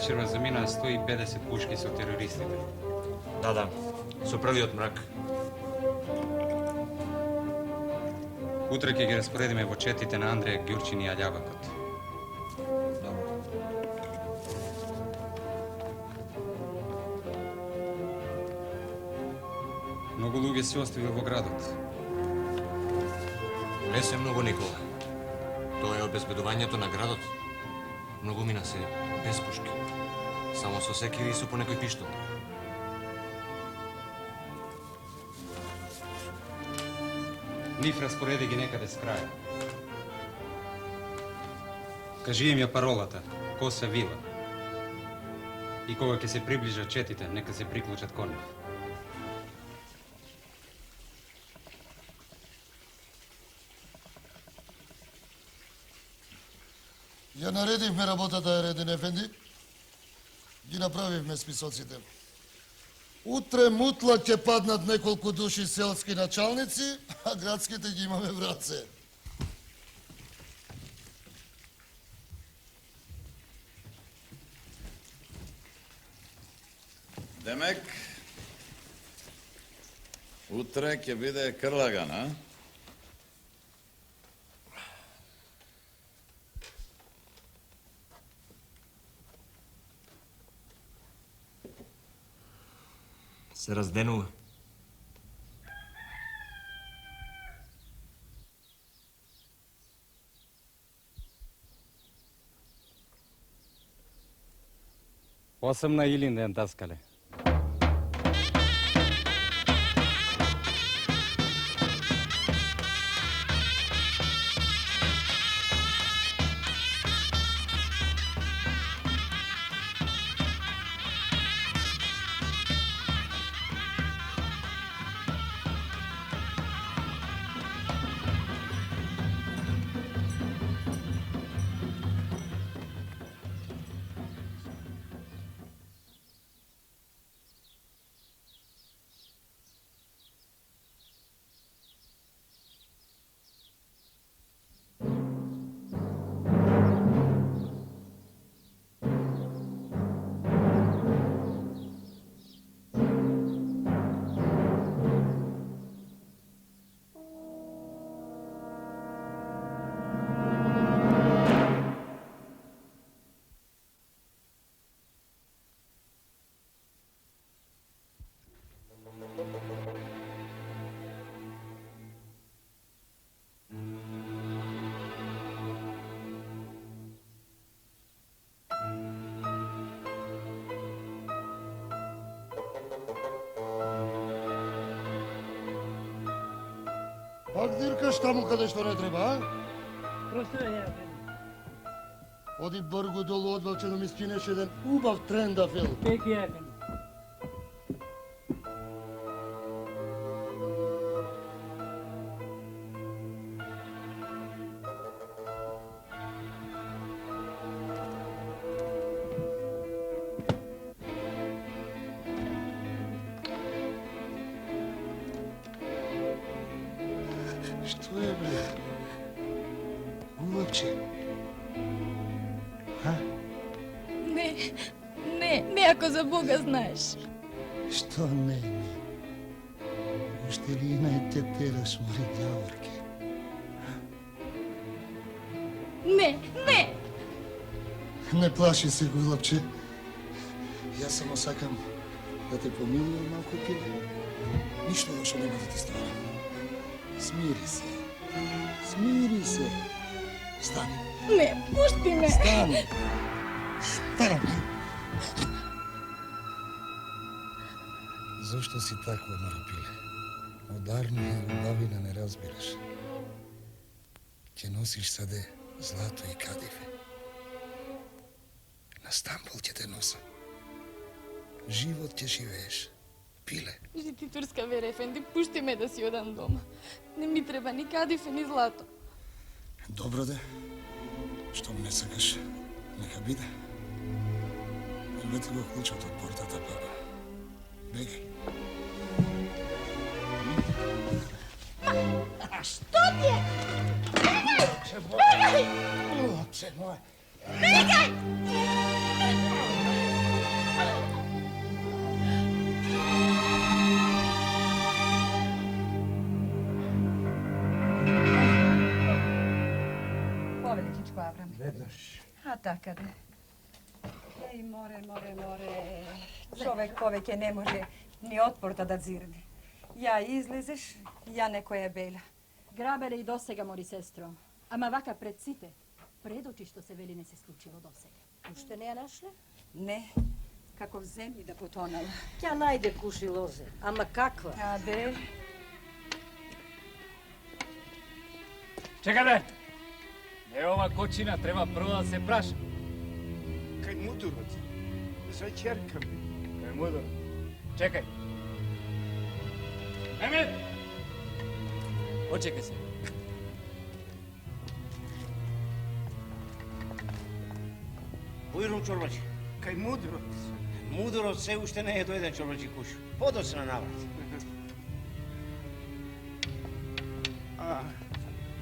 вечерва замина 150 пушки со терористите. Да, со првиот мрак. Утре ќе ги распоредиме во четите на Андреја Ѓурчин и Аљавакот. Многу луѓе се остави во градот. Не се многу, Никола. Тоа е обезбедувањето на градот. Многу мина се без пушки. Само со секири и со по некој пиштол. Нив распореди ги некаде с краја. Кажи им ја паролата, коса вила. И кога ќе се приближат четите, нека се приклучат кон нив. Ја наредивме работата, Ередин Ефенди. Ги направивме списоците. Утре мутла ќе паднат неколку души селски началници, а градските ги имаме в раце. Демек, утре ќе биде крлаган, а? Се разденува. Осам на Илинден, Даскале. Пак диркаш таму каде што не треба, а? Просто ја. Оди бргу долу одвалчено ми скинеш еден убав трендафил. Пеки ја. Што е, бре? Улапче. А? Не, ако за Бога знаеш. Што не? Уште ли не те тераш, моли ѓаворке? Не. Не плаши се, Гулапче. Јас само сакам да те помилувам малку пиле. Ништо лошо нема да ти стане. Смири се. Стани. Не, пушти ме. Стани. Зошто си таква, Маропиле? Ударно и убавина не разбираш. Ќе носиш саде злато и кадифе. На Стамбул ќе те носа. Живот ќе живееш. Пиле. Жити турска вера, Ефенди, пушти ме да си одам дома. Не ми треба ни кадифе, ни злато. Добро де. Штом не сакаш, нека биде. Вети го клучот од портата, па бегај. Што ти е? Бегај! Бегај! Бегај! Avram? Vednoš. A takade. Ej, more. Čovek je ne može ni otporta da dzirne. Ja izlezeš, ja neko je bela. Grabere i dosega, mori sestro. Ама вака пред сите, пред очи што се вели не се случило досега. Уште не ја нашле? Ne, kako v zemlji da potonala. Ќе најде куши лозе. Ама каква? A be, Čekajte! Ne ova kočina, treba prvo da se praša. Kaj mudurac? Za čerka mi. Kaj mudro? Čekaj. Mehmet! Očekaj se. Bujrum čorbači. Kaj mudurac? Mudurac se ušte ne je dojedan čorbači kušu. Podo se na navrat.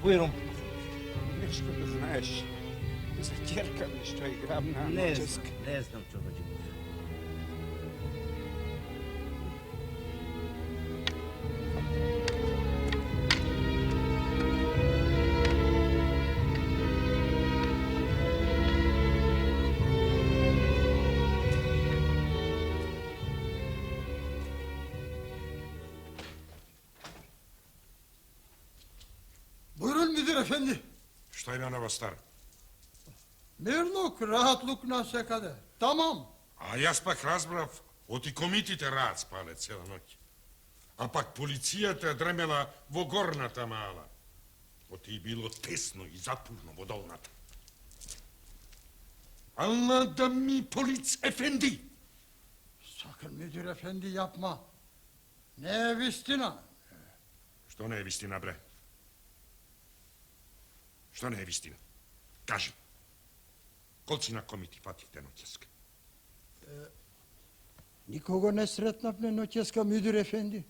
Bujrum. Nešto da znaš za čerka mi što igram na noćesk. Ne znam čorbači kušu. Buyurun müdür efendi. Šta ima nova stara? Mirluk, rahatlık nasekade. Tamam. A jaz pak razbrav, oti komitite rad spale cela noć. A pak policijata je dremela vogornata mala. Oti bilo tesno i zapurno vodolnata. Allah da mi polic efendi. Sakın müdür efendi yapma. Ne je istina? Što ne je istina, bre? Što ne je istina? Kaži. Kolci na komiti platite noćeske? Nikogo ne sretnapne noćeska müdür efendi.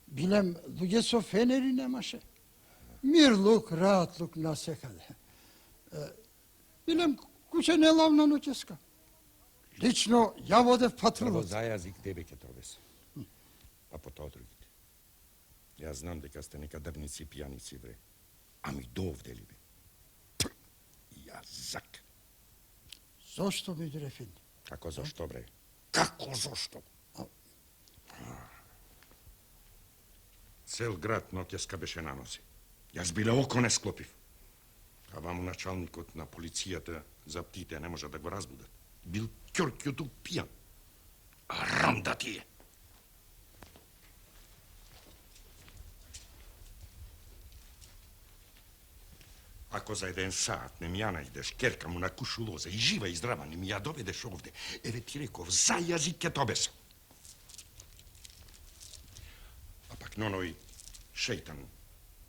Bilem Lugesov feneri nemaše. Mirluk, rahatluk nasekade. Bilem kuće ne lavna noćeska. Lično ja vodev Prvo patrulac. za jazik tebe ke trobes. A po to drugite. Ja znam deka ste neka drnici i pijanici, bre. A mi dovde li, bre. Jazak. Zašto müdür efendi? Kako zašto, bre? Kako zašto? Cel grad noćeska beše na nozi. Jaz bile oko ne sklopiv. A vamo načalnikot na policijata za ptite ne može da go razbudat. Bil kjorkjo tu pijan. A randa ti je. Ako za jedan sat ne mi ja najdeš kerka mu na kušu loze i živa i zdrava ne mi ja dovedeš ovde, eve ti rekao, za jazike tobe sam. A pak nonoj šeitan,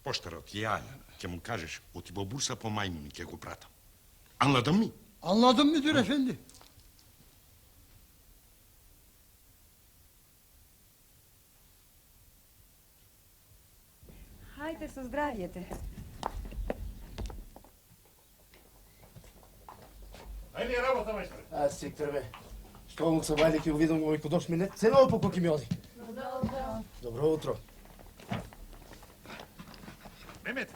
poštara od jaja, ke mu kažeš, oti bobursa po majmuni, ke go pratam. Anladın mı? Anladım müdür efendi. hajde se zdravijete. Ajde, работа, majstore. Аз си тръбе. Школник са вайде ки увидам овој кодош мине, цено по коки ми оди. Добро утро. Mehmet.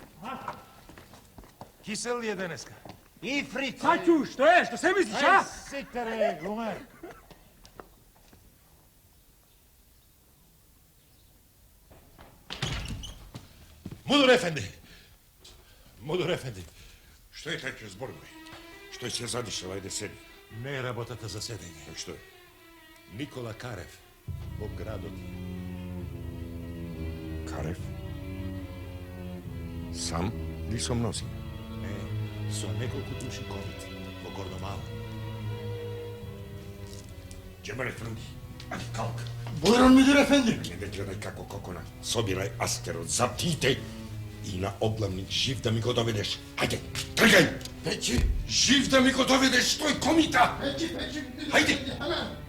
Kisel li je deneska? И фриц. Saću, što je? Što se misliš, a? Сиктере, глумер. Mudur efendi! Mudur efendi! Što je taj zbor, bre? Što je se zadišala, ajde sedi. Не е работата за седење. Što je? Никола Карев, во градот. Karev? Sam ili со mnozi? Не, со неколку души комити, во Гордомала. Džeber efendi, ali kalk. Buyurun müdür efendi. Ne da gledaj kako kokona. Sobiraj askero, zaptite i na oblavnik živ da mi go dovedeš. Hajde, trgaj! Peki. Živ da mi go dovedeš, to je komita! Peki, peki. müdür Hajde. efendi, hemen.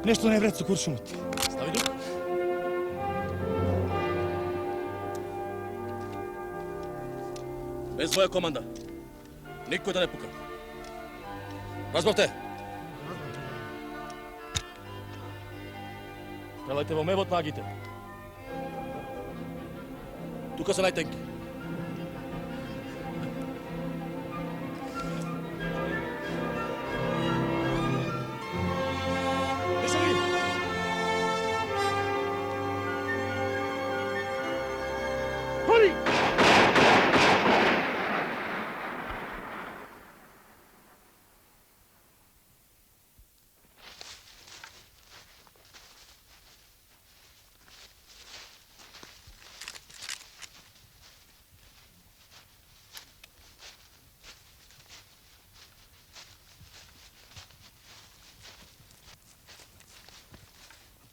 Нешто не е вред со куршумот. Стави тук. Без моја команда. Никој да не пука. Разбавте? Стрелајте во мебот на агите. Тука се најтенки.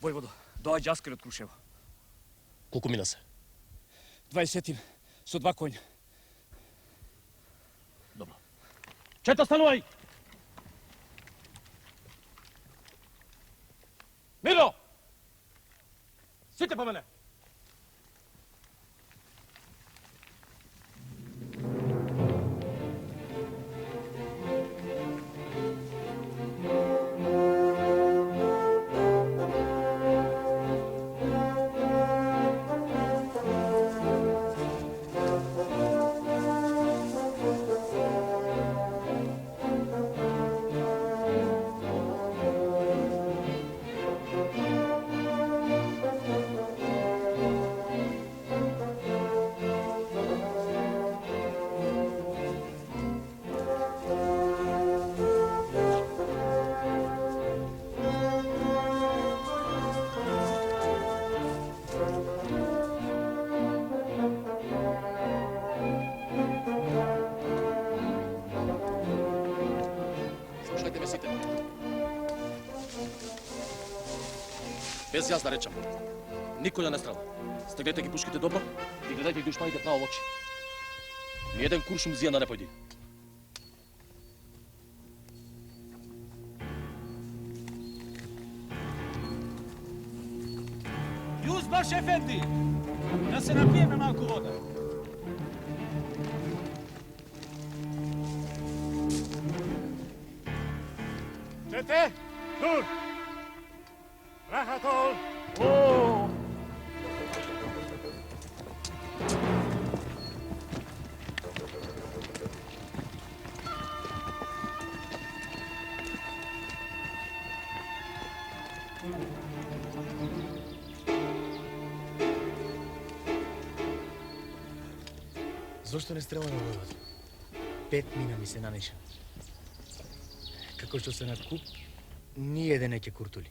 Војводо, доаѓа Аскер од Крушево. Колку мина се? 20 со 2 коња. Добро. Чето, станувај! Миро! Сите по мене! Без јас да речам. Никој да не страда. Стегнете ги пушките добро и гледајте ги душманите право во очи. Ниеден куршум зија да не појди. Јузбаш ефенди! Да се напиеме малку вода. Чете! Тур! Рахатол! О! Зошто не стрела на војвод? 5 мина ми се нанеша. Како што се на куп, ниеден не ќе куртули.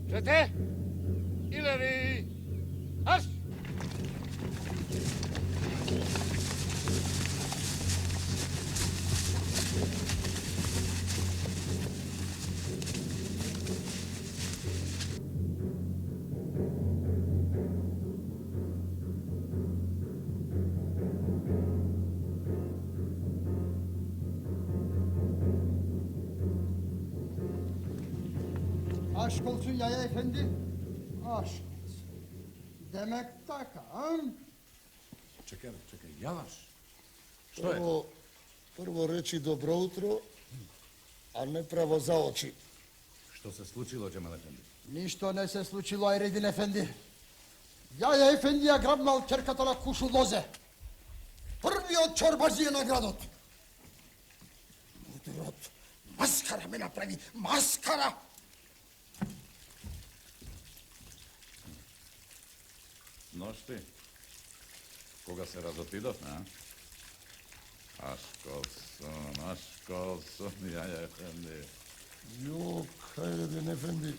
Чете! Илеви! Арш! Aşk olsun Yaya Efendi. Aşk olsun. Demek taka, ha? Čekaj, javaš? Što je? Prvo reći dobro utro, a ne pravo za oči. Što se slučilo, Cemal Efendi? Ništa ne se slučilo, Ayredin Efendi. Yaya Efendi'ye grabnal kerkatala kuşu loze. Prvi od čorbazije na gradot. Mudrot, maskara me napravi, maskara! Noš ti? Koga se razotidoh, a? Aškolson, Jaja Efendi. Jok, Ayredin Efendi.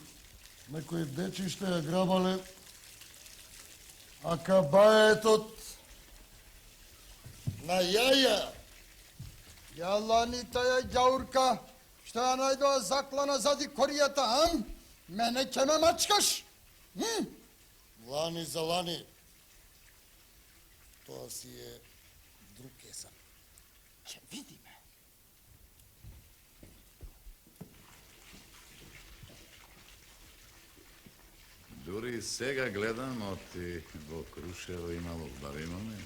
Nekoj dečište je grabale, А кабаетот на јаја, јалани таја ѓаурка, што ја најдоа заклана зади коријата, ам? Мене ќе ме мачкаш? Лани за лани. Тоа си е друг кесан. Ќе видиме. Дури сега гледам, оти во Крушево имало бариноме.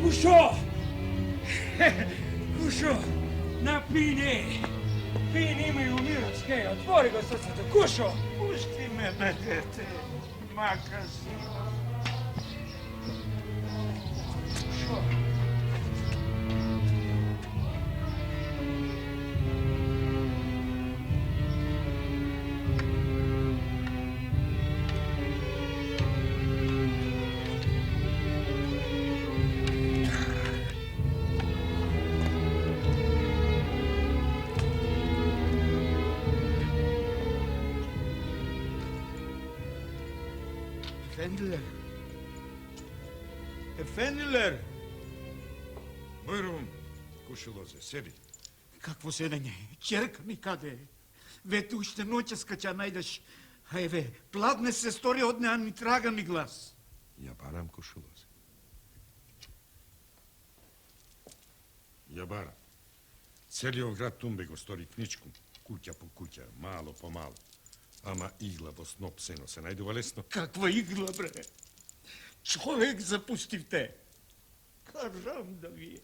Кушо! Кушо! Напини! Пини имaju miročke, otvori go srcето, Kušo! Pušti me, dete, maka si. Kušo! Efendiler. Efendiler. Buyurun, Kuşuloze, sedi. Какво седење? Черка ми каде е? Вете уште ноќеска ќе најдеш. А еве, пладне се стори од неа ни трага ни глас. Ja baram, Kuşuloze. Ja baram. Целиот град Тумбе го стори кничку, куќа по куќа, мало по мало. Ама игла во сноп сено се најдува лесно. Каква игла, бре? Човек запустивте. Кажам да ви е.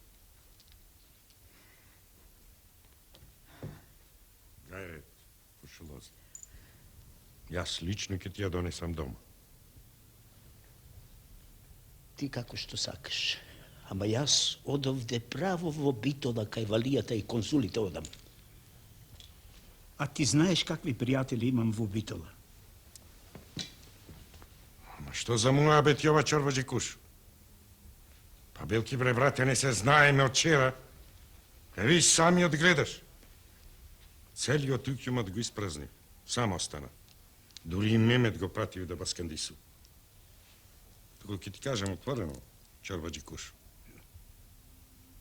Гајрет, Кушулозе. Јас лично ќе ти ја донесам дома. Ти како што сакаш. Ама јас одовде право во битола кај валијата и консулите одам. А ти знаеш какви пријатели имам во Битола? Ама што за муа бе ти ова чорбаџи куш? Па белки бре, брате, не се знаеме од вчера. Ви сами одгледаш. Целиот укјумот го испразни. Само остана. Дури и Мемет го пратио да баскандису. Туку ќе ти кажам отворено, чорбаџи куш.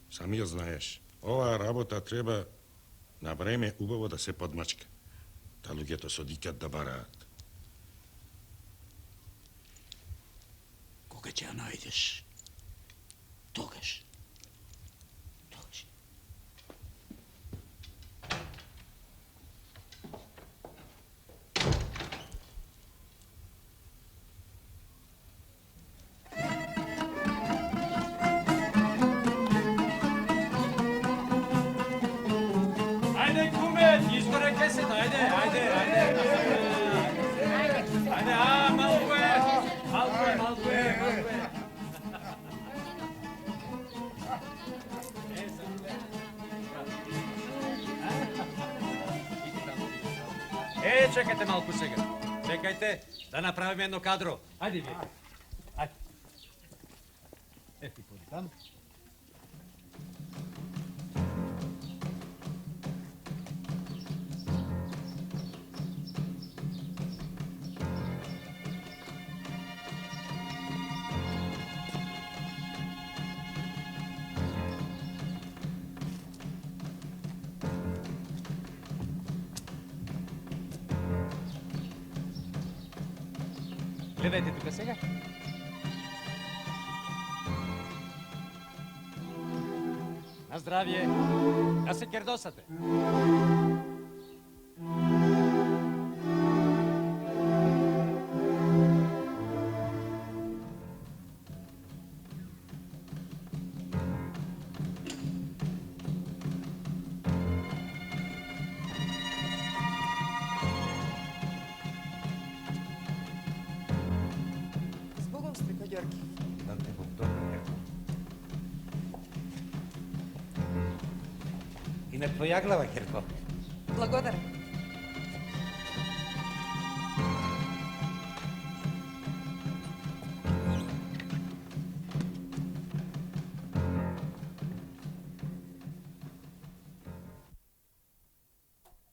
Самиот знаеш, оваа работа треба на време убаво да се подмачка. Та луѓето се одикат да бараат. Кога ќе ја најдеш? Тогаш. Ajde, kume, izgore keset, ajde. Ajde, malo je. Čekajte malku сега. Čekajte da napravim jedno kadro. Ajde, vi. Ajde. Ti podi tamo. Гледайте тук сега. На здравие. Да се кердосате. Zbogom, Striko Đorđe. Да те Бог добре. И на твоя глава, Кирко. Благодарам.